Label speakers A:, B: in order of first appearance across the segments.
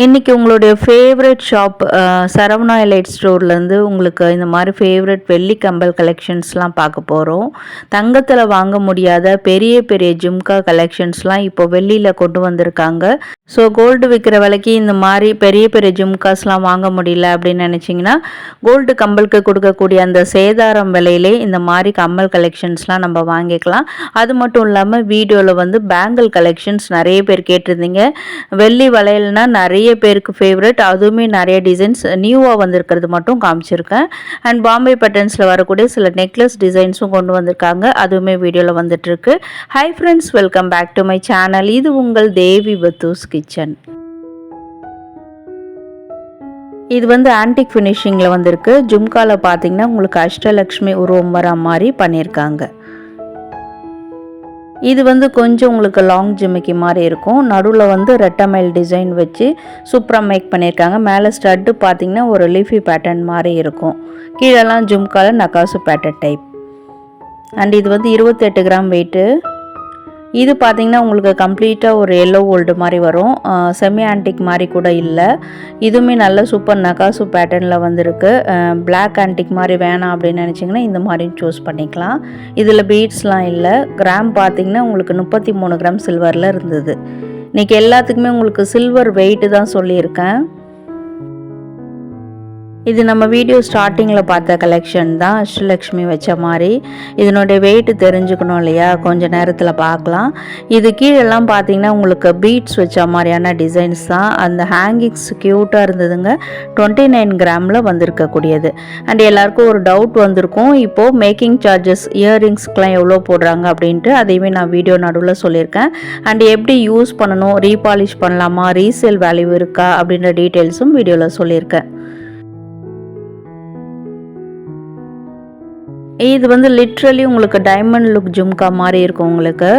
A: இன்றைக்கி உங்களுடைய favourite shop Saravana elite ஸ்டோர்லேருந்து உங்களுக்கு இந்த மாதிரி ஃபேவரட் வெள்ளி கம்பல் கலெக்ஷன்ஸ்லாம் பார்க்க போகிறோம். தங்கத்தில் வாங்க முடியாத பெரிய பெரிய ஜும்கா கலெக்ஷன்ஸ்லாம் இப்போ வெள்ளியில் கொண்டு வந்திருக்காங்க. ஸோ கோல்டு விற்கிற விலைக்கு இந்த மாதிரி பெரிய பெரிய ஜும்காஸ்லாம் வாங்க முடியல அப்படின்னு நினச்சிங்கன்னா கோல்டு கம்பலுக்கு கொடுக்கக்கூடிய அந்த சேதாரம் விலையிலே இந்த மாதிரி கம்பல் கலெக்ஷன்ஸ்லாம் நம்ம வாங்கிக்கலாம். அது மட்டும் இல்லாமல் வீடியோவில் வந்து பேங்கிள் கலெக்ஷன்ஸ் நிறைய பேர் கேட்டிருந்தீங்க. வெள்ளி வளையல்னா நிறைய பேருக்கு ஃபேவரட், அதுவுமே நிறைய டிசைன்ஸ் நியூவாக வந்திருக்கிறது மட்டும் காமிச்சிருக்கேன். அண்ட் பாம்பே பட்டன்ஸில் வரக்கூடிய சில நெக்லஸ் டிசைன்ஸும் கொண்டு வந்திருக்காங்க, அதுவுமே வீடியோவில் வந்துட்டுருக்கு. Hi friends, welcome back to my channel. இது உங்கள் தேவி பத்தூஸ் கிச்சன். இது வந்து ஆன்டிக் ஃபினிஷிங்கில் வந்திருக்கு. ஜும்காவில் பார்த்தீங்கன்னா உங்களுக்கு அஷ்டலக்ஷ்மி உருவம் வர மாதிரி பண்ணியிருக்காங்க. இது வந்து கொஞ்சம் உங்களுக்கு லாங் ஜிமிக்கி மாதிரி இருக்கும். நடுவில் வந்து ரெட்டமைல் டிசைன் வச்சு சூப்பராக மேக் பண்ணியிருக்காங்க. மேலே ஸ்டட்டு பார்த்திங்கன்னா ஒரு லீஃபி பேட்டர்ன் மாதிரி இருக்கும். கீழெல்லாம் ஜும்காவில் நக்காசு பேட்டர்ன் டைப். அண்ட் இது வந்து 28 கிராம் வெயிட்டு. இது பார்த்திங்கன்னா உங்களுக்கு கம்ப்ளீட்டாக ஒரு எல்லோ கோல்டு மாதிரி வரும். செமி ஆன்டிக் மாதிரி கூட இல்லை. இதுவுமே நல்ல சூப்பர் நகாசு பேட்டர்னில் வந்திருக்கு. பிளாக் ஆன்டிக் மாதிரி வேணாம் அப்படின்னு நினச்சிங்கன்னா இந்த மாதிரி சூஸ் பண்ணிக்கலாம். இதில் பீட்ஸ்லாம் இல்லை. கிராம் பார்த்திங்கன்னா உங்களுக்கு 33 கிராம் சில்வரில் இருந்தது. இன்றைக்கி எல்லாத்துக்குமே உங்களுக்கு சில்வர் வெயிட்டு தான் சொல்லியிருக்கேன். இது நம்ம வீடியோ ஸ்டார்டிங்கில் பார்த்த கலெக்ஷன் தான், அஷ்டலக்ஷ்மி வச்ச மாதிரி. இதனுடைய வெயிட் தெரிஞ்சுக்கணும் இல்லையா, கொஞ்சம் நேரத்தில் பார்க்கலாம். இது கீழெல்லாம் பார்த்தீங்கன்னா உங்களுக்கு பீட்ஸ் வச்ச மாதிரியான டிசைன்ஸ் தான். அந்த ஹேங்கிங்ஸ் க்யூட்டாக இருந்ததுங்க. 29 கிராமில் வந்திருக்கக்கூடியது. அண்ட் எல்லாருக்கும் ஒரு டவுட் வந்திருக்கும், இப்போது மேக்கிங் சார்ஜஸ் இயரிங்ஸ்க்கெலாம் எவ்வளோ போடுறாங்க அப்படின்ட்டு. அதையுமே நான் வீடியோ நடுவில் சொல்லியிருக்கேன். அண்ட் எப்படி யூஸ் பண்ணணும், ரீபாலிஷ் பண்ணலாமா, ரீசேல் வேல்யூ இருக்கா அப்படின்ற டீட்டெயில்ஸும் வீடியோவில் சொல்லியிருக்கேன். இது வந்து லிட்ரலி உங்களுக்கு டைமண்ட் லுக் ஜும்கா மாதிரி இருக்கும் உங்களுக்கு.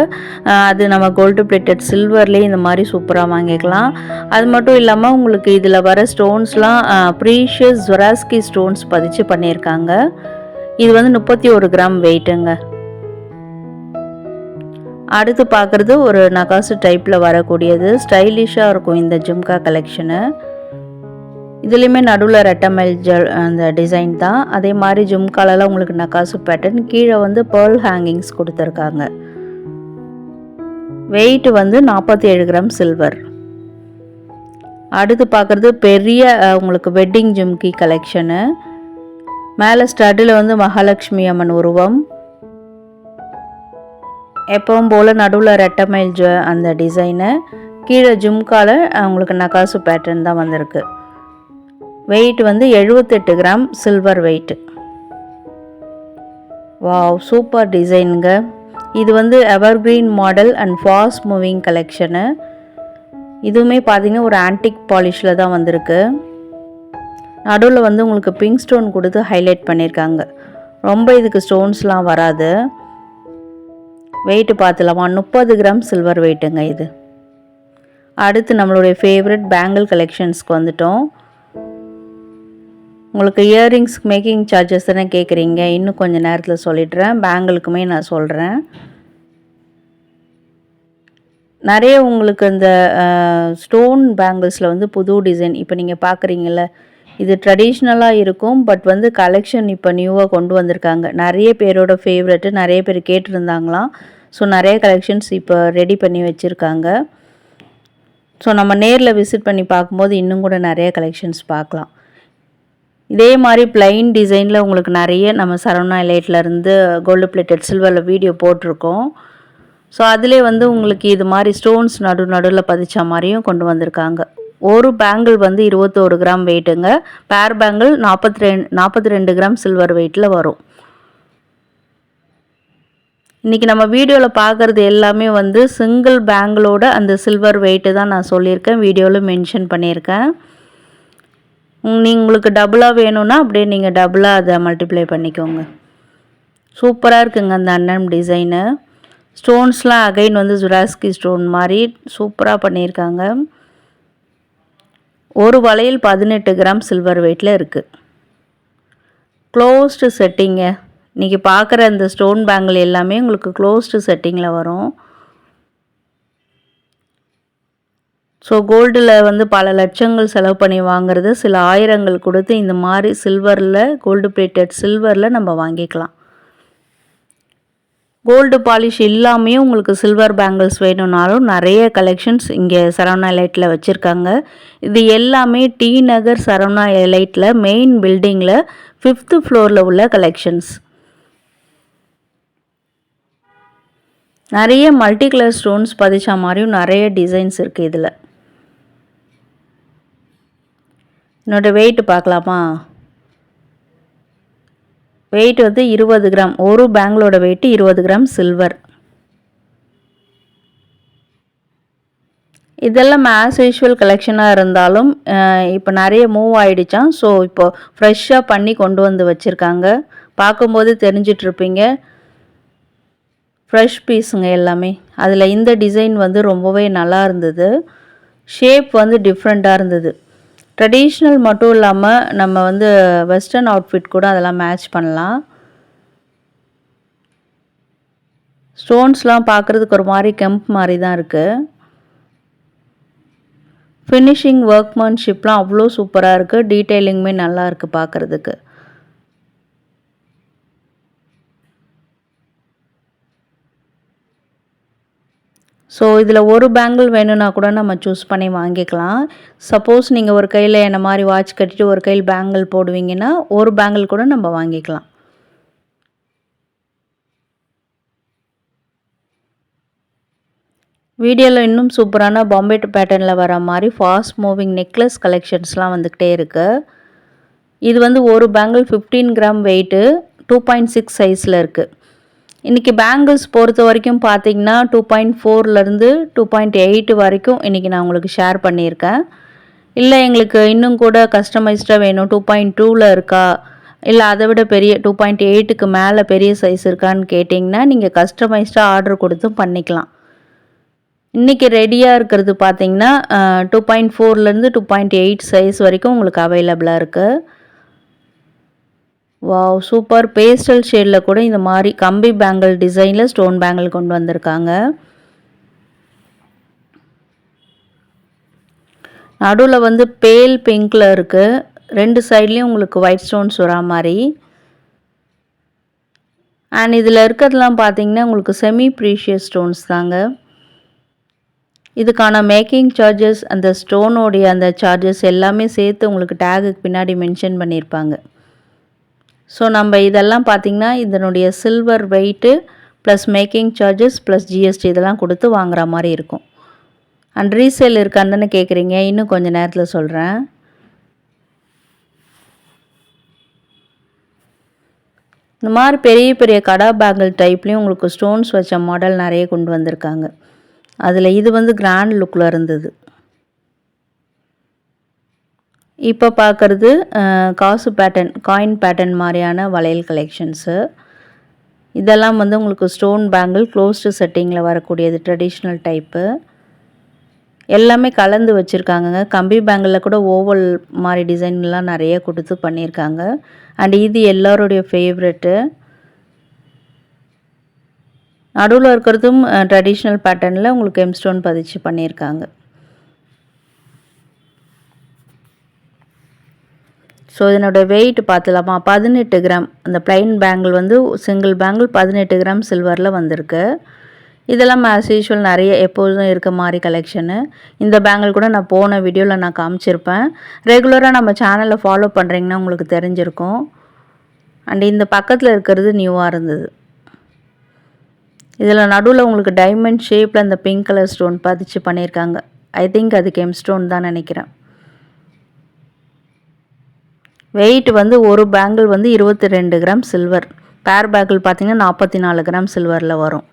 A: அது நம்ம கோல்டு பிளேட்டட் சில்வர்லேயே இந்த மாதிரி சூப்பராக வாங்கிக்கலாம். அது மட்டும் இல்லாமல் உங்களுக்கு இதில் வர ஸ்டோன்ஸ்லாம் ப்ரீஷியஸ் ஜொராஸ்கி ஸ்டோன்ஸ் பதிச்சு பண்ணியிருக்காங்க. இது வந்து 31 கிராம் வெயிட்டுங்க. அடுத்து பார்க்குறது ஒரு நகாசு டைப்பில் வரக்கூடியது. ஸ்டைலிஷாக இருக்கும் இந்த ஜும்கா கலெக்ஷனு. இதுலேயுமே நடுவில் ரெட்டமைல் அந்த டிசைன் தான். அதே மாதிரி ஜும்காலெல்லாம் உங்களுக்கு நகாசு பேட்டர்ன். கீழே வந்து பேர்ல் ஹேங்கிங்ஸ் கொடுத்துருக்காங்க. வெயிட் வந்து 47 கிராம் சில்வர். அடுத்து பார்க்குறது பெரிய உங்களுக்கு வெட்டிங் ஜும்கி கலெக்ஷனு. மேலே ஸ்டட்டில் வந்து மகாலட்சுமி அம்மன் உருவம். எப்பவும் போல் நடுவில் ரெட்டமைல் அந்த டிசைனு. கீழே ஜும்கால உங்களுக்கு நகாசு பேட்டர்ன் தான் வந்திருக்கு. வெயிட் வந்து 78 gram silver weight. Wow, super டிசைனுங்க. இது வந்து evergreen model and fast moving collection. இதுவுமே பார்த்திங்கன்னா ஒரு ஆன்டிக் பாலிஷில் தான் வந்திருக்கு. நடுவில் வந்து உங்களுக்கு பிங்க் ஸ்டோன் கொடுத்து ஹைலைட் பண்ணியிருக்காங்க. ரொம்ப இதுக்கு ஸ்டோன்ஸ்லாம் வராது. வெயிட்டு பார்த்துலாமா, 30 கிராம் சில்வர் வெயிட்டுங்க இது. அடுத்து நம்மளுடைய ஃபேவரட் பேங்கிள் கலெக்ஷன்ஸ்க்கு வந்துட்டோம். உங்களுக்கு இயரிங்ஸ் மேக்கிங் சார்ஜஸ் தானே கேட்குறீங்க, இன்னும் கொஞ்சம் நேரத்தில் சொல்லிடுறேன். பேங்கிளுக்குமே நான் சொல்கிறேன். நிறைய உங்களுக்கு இந்த ஸ்டோன் பேங்கிள்ஸில் வந்து புது டிசைன் இப்போ நீங்கள் பார்க்குறீங்கள, இது ட்ரெடிஷ்னலாக இருக்கும். பட் வந்து கலெக்ஷன் இப்போ நியூவாக கொண்டு வந்திருக்காங்க. நிறைய பேரோட ஃபேவரெட்டு, நிறைய பேர் கேட்டிருந்தாங்களாம். ஸோ நிறைய கலெக்ஷன்ஸ் இப்போ ரெடி பண்ணி வச்சுருக்காங்க. ஸோ நம்ம நேரில் விசிட் பண்ணி பார்க்கும்போது இன்னும் கூட நிறைய கலெக்ஷன்ஸ் பார்க்கலாம். இதே மாதிரி பிளைன் டிசைனில் உங்களுக்கு நிறைய நம்ம சரவணா எலைட்லேருந்து கோல்டு பிளேட்டட் சில்வரில் வீடியோ போட்டிருக்கோம். ஸோ அதிலே வந்து உங்களுக்கு இது மாதிரி ஸ்டோன்ஸ் நடுவில் பதிச்ச மாதிரியும் கொண்டு வந்திருக்காங்க. ஒரு பேங்கிள் வந்து 21 கிராம் வெயிட்டுங்க. பேர் பேங்கிள் 42 கிராம் சில்வர் வெயிட்டில் வரும். இன்றைக்கி நம்ம வீடியோவில் பார்க்குறது எல்லாமே வந்து சிங்கிள் பேங்கிளோட அந்த சில்வர் வெயிட்டு தான் நான் சொல்லியிருக்கேன், வீடியோவில் மென்ஷன் பண்ணியிருக்கேன். உங்களுக்கு டபுளாக வேணும்னா அப்படியே நீங்கள் டபுளாக அதை மல்டிப்ளை பண்ணிக்கோங்க. சூப்பராக இருக்குங்க அந்த அண்ணன் டிசைனு. ஸ்டோன்ஸ்லாம் அகைன் வந்து ஜொராஸ்கி ஸ்டோன் மாதிரி சூப்பராக பண்ணியிருக்காங்க. ஒரு வளையல் 18 கிராம் சில்வர் வெயிட்டில் இருக்குது. க்ளோஸ்டு செட்டிங்க. இன்றைக்கி பார்க்குற அந்த ஸ்டோன் பேங்கிள் எல்லாமே உங்களுக்கு க்ளோஸ்டு செட்டிங்கில் வரும். ஸோ கோல்டில் வந்து பல லட்சங்கள் செலவு பண்ணி வாங்குறது சில ஆயிரங்கள் கொடுத்து இந்த மாதிரி சில்வரில் கோல்டு பிளேட்டட் சில்வரில் நம்ம வாங்கிக்கலாம். கோல்டு பாலிஷ் இல்லாமையும் உங்களுக்கு சில்வர் பேங்கிள்ஸ் வேணும்னாலும் நிறைய கலெக்ஷன்ஸ் இங்கே சரவணா எலைட்டில் வச்சுருக்காங்க. இது எல்லாமே டி நகர் சரவணா எலைட்டில் மெயின் பில்டிங்கில் 5th ஃப்ளோரில் உள்ள கலெக்ஷன்ஸ். நிறைய மல்டி கலர் ஸ்டோன்ஸ் பதிச்சா மாதிரியும் நிறைய டிசைன்ஸ் இருக்குது இதில். என்னோடய வெயிட் பார்க்கலாமா? வெயிட் வந்து 20 கிராம். ஒரு பேங்கிளோட வெயிட் 20 கிராம் சில்வர். இதெல்லாம் ஆஸ் யூஷுவல் கலெக்ஷனாக இருந்தாலும் இப்போ நிறைய மூவ் ஆகிடுச்சான். ஸோ இப்போது ஃப்ரெஷ்ஷாக பண்ணி கொண்டு வந்து வச்சுருக்காங்க. பார்க்கும்போது தெரிஞ்சிட்ருப்பீங்க. ஃப்ரெஷ் பீஸுங்க எல்லாமே. அதில் இந்த டிசைன் வந்து ரொம்பவே நல்லா இருந்தது. ஷேப் வந்து டிஃப்ரெண்ட்டாக இருந்தது. ட்ரெடிஷ்னல் மட்டும் இல்லாமல் நம்ம வந்து வெஸ்டர்ன் அவுட்ஃபிட் கூட அதெல்லாம் மேட்ச் பண்ணலாம். ஸ்டோன்ஸ்லாம் பார்க்குறதுக்கு ஒரு மாதிரி கெம்ப் மாதிரி தான் இருக்குது. ஃபினிஷிங் ஒர்க்மேன்ஷிப்லாம் அவ்வளோ சூப்பராக இருக்குது. டீட்டெயிலிங்குமே நல்லா இருக்குது பார்க்குறதுக்கு. ஸோ இதில் ஒரு பேங்கிள் வேணும்னா கூட நம்ம சூஸ் பண்ணி வாங்கிக்கலாம். சப்போஸ் நீங்கள் ஒரு கையில் என்ன மாதிரி வாட்ச் கட்டிட்டு ஒரு கையில் பேங்கிள் போடுவீங்கன்னா ஒரு பேங்கிள் கூட நம்ம வாங்கிக்கலாம். வீடியோவில் இன்னும் சூப்பரான பாம்பே பேட்டர்னில் வர மாதிரி ஃபாஸ்ட் மூவிங் நெக்லஸ் கலெக்ஷன்ஸ்லாம் வந்துக்கிட்டே இருக்குது. இது வந்து ஒரு பேங்கிள் 15 கிராம் வெயிட்டு 2.6 சைஸில் இருக்குது. இன்றைக்கி பேங்கிள்ஸ் பொறுத்த வரைக்கும் பார்த்திங்கன்னா 2.4லேருந்து 2.8 வரைக்கும் இன்றைக்கி நான் உங்களுக்கு ஷேர் பண்ணியிருக்கேன். இல்லை எங்களுக்கு இன்னும் கூட கஸ்டமைஸ்டாக வேணும் 2.2ல் இருக்கா, இல்லை அதை விட பெரிய 2.8க்கு மேலே பெரிய சைஸ் இருக்கான்னு கேட்டிங்கன்னா நீங்கள் கஸ்டமைஸ்டாக ஆர்டர் கொடுத்தும் பண்ணிக்கலாம். இன்றைக்கி ரெடியாக இருக்கிறது பார்த்திங்கன்னா 2.4லேருந்து 2.8 சைஸ் வரைக்கும் உங்களுக்கு அவைலபிளாக இருக்குது. Wow super! பேஸ்டல் ஷேடில் கூட இந்த மாதிரி கம்பி பேங்கிள் டிசைனில் ஸ்டோன் பேங்கிள் கொண்டு வந்திருக்காங்க. நடுவில் வந்து பேல் பிங்க்கில் இருக்குது. 2 சைட்லேயும் உங்களுக்கு ஒயிட் ஸ்டோன்ஸ் வரா மாதிரி. அண்ட் இதில் இருக்கிறதுலாம் பார்த்தீங்கன்னா உங்களுக்கு செமி ப்ரீஷியஸ் ஸ்டோன்ஸ் தாங்க. இதுக்கான மேக்கிங் சார்ஜஸ், அந்த ஸ்டோனோடைய அந்த சார்ஜஸ் எல்லாமே சேர்த்து உங்களுக்கு டேகுக்கு பின்னாடி மென்ஷன் பண்ணியிருப்பாங்க. ஸோ நம்ம இதெல்லாம் பார்த்திங்கன்னா இதனுடைய silver weight plus making charges plus GST இதெல்லாம் கொடுத்து வாங்குற மாதிரி இருக்கும். அண்ட் ரீசேல் இருக்கான்னு தானே கேட்குறீங்க, இன்னும் கொஞ்சம் நேரத்தில் சொல்கிறேன். இந்த மாதிரி பெரிய பெரிய கடா பேங்கிள் டைப்லேயும் உங்களுக்கு ஸ்டோன்ஸ் வச்ச மாடல் நிறைய கொண்டு வந்திருக்காங்க. அதில் இது வந்து கிராண்ட் லுக்கில் இருந்தது. இப்போ பார்க்குறது காசு பேட்டர்ன், காயின் பேட்டர்ன் மாதிரியான வளையல் கலெக்ஷன்ஸு. இதெல்லாம் வந்து உங்களுக்கு ஸ்டோன் பேங்கிள் க்ளோஸ்டு செட்டிங்கில் வரக்கூடியது, ட்ரெடிஷ்னல் டைப்பு. எல்லாமே கலந்து வச்சுருக்காங்கங்க. கம்பி பேங்கிளில் கூட ஓவல் மாதிரி டிசைன்லாம் நிறைய கொடுத்து பண்ணியிருக்காங்க. அண்ட் இது எல்லோருடைய ஃபேவரெட்டு. நடுவில் இருக்கிறதும் ட்ரெடிஷ்னல் பேட்டர்னில் உங்களுக்கு எம்ஸ்டோன் பதிச்சு பண்ணியிருக்காங்க. ஸோ இதனோட வெயிட் பார்த்துலாமா? 18 கிராம். அந்த ப்ளைன் பேங்கிள் வந்து சிங்கிள் பேங்கிள் 18 கிராம் சில்வரில் வந்திருக்கு. இதெல்லாம் ஆஸ் யூஷுவல் நிறைய எப்போதும் இருக்க மாதிரி கலெக்ஷனு. இந்த பேங்கிள் கூட நான் போன வீடியோவில் நான் காமிச்சிருப்பேன். ரெகுலராக நம்ம சேனலில் ஃபாலோ பண்ணுறீங்கன்னா உங்களுக்கு தெரிஞ்சிருக்கும். அண்ட் இந்த பக்கத்தில் இருக்கிறது நியூவாக இருந்தது. இதில் நடுவில் உங்களுக்கு டைமண்ட் ஷேப்பில் அந்த பிங்க் கலர் ஸ்டோன் பதிச்சு பண்ணியிருக்காங்க. ஐ திங்க் அதுக்கு எம் ஸ்டோன் தான் நினைக்கிறேன். வெயிட் வந்து ஒரு பேங்கிள் வந்து 22 கிராம் சில்வர். பேர் பேங்கிள் பார்த்திங்கன்னா 44 கிராம் சில்வரில் வரும்.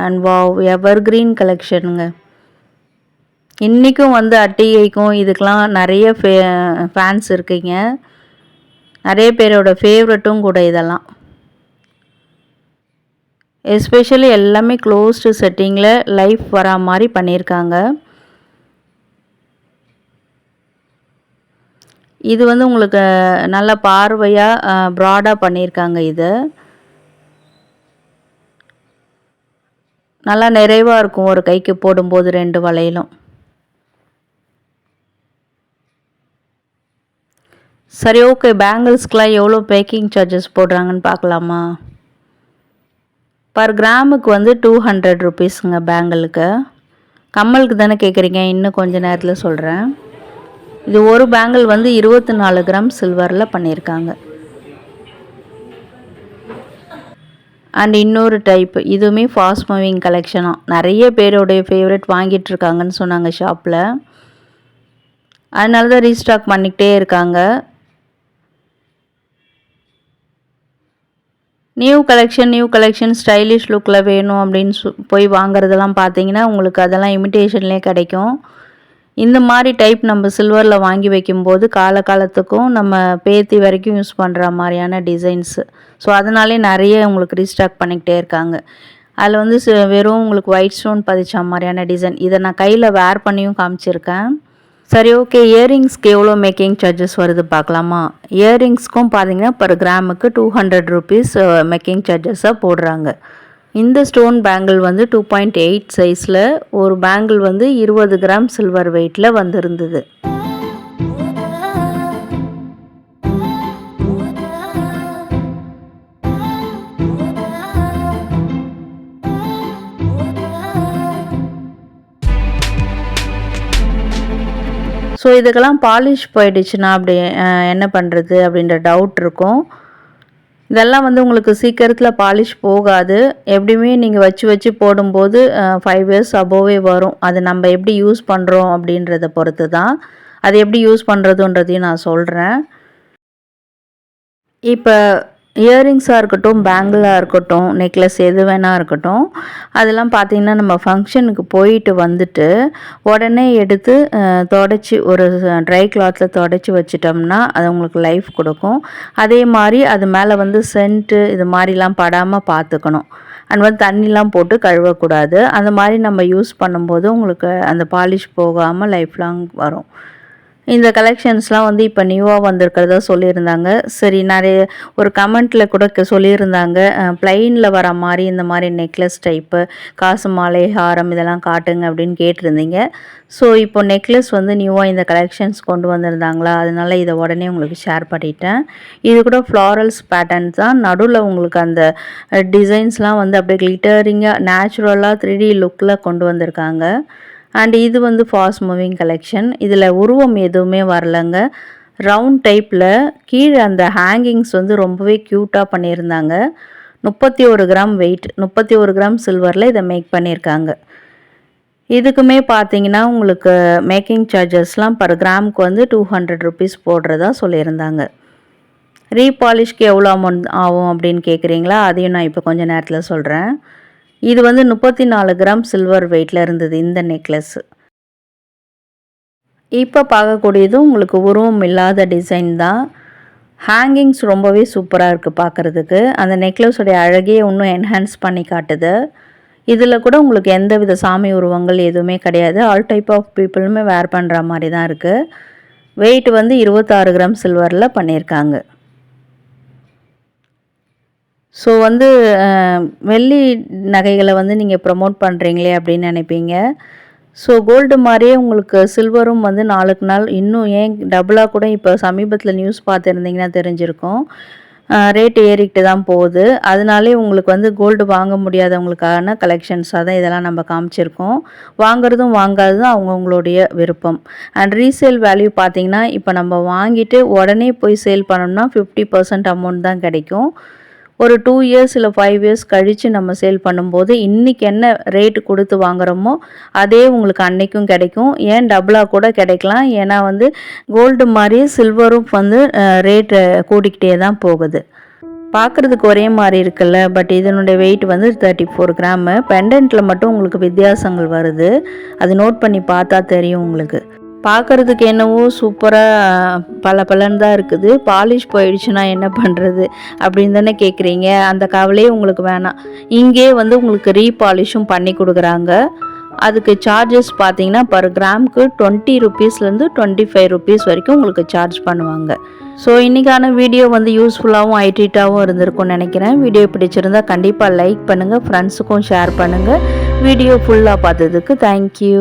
A: அண்ட் வாவ் எவர் கிரீன் கலெக்ஷனுங்க. இன்றைக்கும் வந்து அட்டிகைக்கும் இதுக்கெலாம் நிறைய ஃபேன்ஸ் இருக்கீங்க. நிறைய பேரோட ஃபேவரட்டும் கூட இதெல்லாம். எஸ்பெஷலி எல்லாமே க்ளோஸ்டு செட்டிங்கில் லைஃப் வரா மாதிரி பண்ணியிருக்காங்க. இது வந்து உங்களுக்கு நல்ல பார்வையாக ப்ராடாக பண்ணியிருக்காங்க. இது நல்லா நிறைவாக இருக்கும் ஒரு கைக்கு போடும்போது 2 வளையலும். சரி, ஓகே. பேங்கிள்ஸ்க்குலாம் எவ்வளோ பேக்கிங் சார்ஜஸ் போடுறாங்கன்னு பார்க்கலாமா? பர் கிராமுக்கு வந்து 200 ருபீஸுங்க பேங்கிளுக்கு. கம்மலுக்கு தானே கேட்குறீங்க, இன்னும் கொஞ்சம் நேரத்தில் சொல்கிறேன். இது ஒரு பேங்கிள் வந்து 24 கிராம் சில்வரில் பண்ணியிருக்காங்க. அண்ட் இன்னொரு டைப், இதுவுமே ஃபாஸ்ட் மூவிங் கலெக்ஷனாக நிறைய பேருடைய ஃபேவரட் வாங்கிட்டுருக்காங்கன்னு சொன்னாங்க ஷாப்பில். அதனால தான் ரீஸ்டாக் பண்ணிக்கிட்டே இருக்காங்க. நியூ கலெக்ஷன் ஸ்டைலிஷ் லுக்கில் வேணும் அப்படின்னு போய் வாங்குறதெல்லாம் பார்த்தீங்கன்னா உங்களுக்கு அதெல்லாம் இமிட்டேஷன்லேயே கிடைக்கும். இந்த மாதிரி டைப் நம்ம சில்வரில் வாங்கி வைக்கும்போது காலத்துக்கும் நம்ம பேத்தி வரைக்கும் யூஸ் பண்ணுற மாதிரியான டிசைன்ஸு. ஸோ அதனாலே நிறைய உங்களுக்கு ரீஸ்டாக் பண்ணிக்கிட்டே இருக்காங்க. அதில் வந்து வெறும் உங்களுக்கு ஒயிட் ஸ்டோன் பதிச்ச மாதிரியான டிசைன். இதை நான் கையில் வேர் பண்ணியும் காமிச்சிருக்கேன். சரி, ஓகே. இயரிங்ஸ்க்கு எவ்வளோ மேக்கிங் சார்ஜஸ் வருது பார்க்கலாமா? இயரிங்ஸ்க்கும் பார்த்தீங்கன்னா பர் கிராமுக்கு 200 ருபீஸ் மேக்கிங் சார்ஜஸாக போடுறாங்க. இந்த ஸ்டோன் பேங்கிள் வந்து 2.8 சைஸில் ஒரு பேங்கிள் வந்து 20 கிராம் சில்வர் வெயிட்டில் வந்திருந்தது. ஸோ இதுக்கெல்லாம் பாலிஷ் போயிடுச்சுன்னா அப்படி என்ன பண்ணுறது அப்படின்ற டவுட் இருக்கும். இதெல்லாம் வந்து உங்களுக்கு சீக்கிரத்தில் பாலிஷ் போகாது. எப்படியுமே நீங்கள் வச்சு போடும்போது 5 இயர்ஸ் அபோவே வரும். அது நம்ம எப்படி யூஸ் பண்ணுறோம் அப்படின்றத பொறுத்து தான். அது எப்படி யூஸ் பண்ணுறதுன்றதையும் நான் சொல்கிறேன். இப்போ இயரிங்ஸாக இருக்கட்டும், பேங்கிளாக இருக்கட்டும், நெக்லஸ் எது வேணால் இருக்கட்டும், அதெல்லாம் பார்த்திங்கன்னா நம்ம ஃபங்க்ஷனுக்கு போயிட்டு வந்துட்டு உடனே எடுத்து தொடச்சி ஒரு ட்ரை கிளாத்தில் தொடச்சி வச்சிட்டோம்னா அது உங்களுக்கு லைஃப் கொடுக்கும். அதே மாதிரி அது மேலே வந்து சென்ட்டு இது மாதிரிலாம் படாமல் பார்த்துக்கணும். அண்ட் வந்து தண்ணிலாம் போட்டு கழுவக்கூடாது. அந்த மாதிரி நம்ம யூஸ் பண்ணும்போது உங்களுக்கு அந்த பாலிஷ் போகாமல் லைஃப் லாங் வரும். இந்த கலெக்ஷன்ஸ்லாம் வந்து இப்போ நியூவாக வந்திருக்கிறதா சொல்லியிருந்தாங்க. சரி, நிறைய ஒரு கமெண்ட்டில் கூட சொல்லியிருந்தாங்க, ப்ளைனில் வர மாதிரி இந்த மாதிரி நெக்லஸ் டைப்பு, காசு மாலை, ஹாரம் இதெல்லாம் காட்டுங்க அப்படின்னு கேட்டிருந்தீங்க. ஸோ இப்போ நெக்லஸ் வந்து நியூவாக இந்த கலெக்ஷன்ஸ் கொண்டு வந்திருந்தாங்களா, அதனால் இதை உடனே உங்களுக்கு ஷேர் பண்ணிட்டேன். இது கூட ஃப்ளாரல்ஸ் பேட்டர்ன் தான். நடுவில் உங்களுக்கு அந்த டிசைன்ஸ்லாம் வந்து அப்படியே கிளிட்டரிங்காக நேச்சுரலாக 3D லுக்கில் கொண்டு வந்திருக்காங்க. அண்ட் இது வந்து ஃபாஸ்ட் மூவிங் கலெக்ஷன். இதில் உருவம் எதுவுமே வரலங்க. ரவுண்ட் டைப்பில் கீழே அந்த ஹேங்கிங்ஸ் வந்து ரொம்பவே க்யூட்டாக பண்ணியிருந்தாங்க. 31 கிராம் வெயிட், 31 கிராம் சில்வரில் இதை மேக் பண்ணியிருக்காங்க. இதுக்குமே பார்த்தீங்கன்னா உங்களுக்கு மேக்கிங் சார்ஜஸ்லாம் பர் கிராமுக்கு வந்து 200 ருபீஸ் போடுறதா சொல்லியிருந்தாங்க. ரீபாலிஷ்க்கு எவ்வளோ அமௌண்ட் ஆகும் அப்படின்னு கேட்குறீங்களா? அதையும் நான் இப்போ கொஞ்சம் நேரத்தில் சொல்கிறேன். இது வந்து 34 கிராம் சில்வர் வெயிட்டில் இருந்தது இந்த நெக்லஸ். இப்போ பார்க்கக்கூடியதும் உங்களுக்கு உருவம் இல்லாத டிசைன் தான். ஹேங்கிங்ஸ் ரொம்பவே சூப்பராக இருக்குது பார்க்குறதுக்கு. அந்த நெக்லஸோடைய அழகையே இன்னும் என்ஹான்ஸ் பண்ணி காட்டுது. இதில் கூட உங்களுக்கு எந்த வித சாமி உருவங்கள் எதுவுமே கிடையாது. ஆல் டைப் ஆஃப் பீப்புளுமே வேர் பண்ணுற மாதிரி தான் இருக்குது. வெயிட் வந்து 26 கிராம் சில்வரில் பண்ணியிருக்காங்க. ஸோ வந்து வெள்ளி நகைகளை வந்து நீங்கள் ப்ரமோட் பண்ணுறீங்களே அப்படின்னு நினைப்பீங்க. ஸோ கோல்டு மாதிரியே உங்களுக்கு சில்வரும் வந்து நாளுக்கு நாள் இன்னும் ஏன் டபுளாக கூட இப்போ சமீபத்தில் நியூஸ் பார்த்துருந்தீங்கன்னா தெரிஞ்சிருக்கும். ரேட் ஏறிக்கிட்டு தான் போகுது. அதனாலே உங்களுக்கு வந்து கோல்டு வாங்க முடியாதவங்களுக்கான கலெக்ஷன்ஸாக தான் இதெல்லாம் நம்ம காமிச்சிருக்கோம். வாங்குறதும் வாங்காததும் அவங்கவுங்களுடைய விருப்பம். அண்ட் ரீசேல் வேல்யூ பார்த்திங்கன்னா இப்போ நம்ம வாங்கிட்டு உடனே போய் சேல் பண்ணோம்னா 50% அமௌண்ட் தான் கிடைக்கும். ஒரு 2 இயர்ஸ் இல்லை 5 இயர்ஸ் கழித்து நம்ம சேல் பண்ணும்போது இன்றைக்கி என்ன ரேட்டு கொடுத்து வாங்குகிறோமோ அதே உங்களுக்கு அன்றைக்கும் கிடைக்கும். ஏன் டபுளாக கூட கிடைக்கலாம். ஏன்னா வந்து கோல்டு மாதிரியே சில்வரும் வந்து ரேட்டு கூடிக்கிட்டே தான் போகுது. பார்க்குறதுக்கு ஒரே மாதிரி இருக்குல்ல, பட் இதனுடைய வெயிட் வந்து 34 கிராமு. பெண்டன்ட்டில் மட்டும் உங்களுக்கு வித்தியாசங்கள் வருது. அது நோட் பண்ணி பார்த்தா தெரியும் உங்களுக்கு. பார்க்குறதுக்கு என்னவோ சூப்பராக பளபளன்னு தான் இருக்குது. பாலிஷ் போயிடுச்சுன்னா என்ன பண்ணுறது அப்படின்னு தானே கேட்குறீங்க. அந்த கவலையே உங்களுக்கு வேணாம். இங்கே வந்து உங்களுக்கு ரீபாலிஷும் பண்ணி கொடுக்குறாங்க. அதுக்கு சார்ஜஸ் பார்த்தீங்கன்னா பர் கிராமுக்கு 20 ருபீஸ்லேருந்து 25 ருபீஸ் வரைக்கும் உங்களுக்கு சார்ஜ் பண்ணுவாங்க. ஸோ இன்றைக்கான வீடியோ வந்து யூஸ்ஃபுல்லாகவும் ஐடிட்டாகவும் இருந்திருக்கும்னு நினைக்கிறேன். வீடியோ பிடிச்சிருந்தால் கண்டிப்பாக லைக் பண்ணுங்கள், ஃப்ரெண்ட்ஸுக்கும் ஷேர் பண்ணுங்கள். வீடியோ ஃபுல்லாக பார்த்ததுக்கு தேங்க்யூ.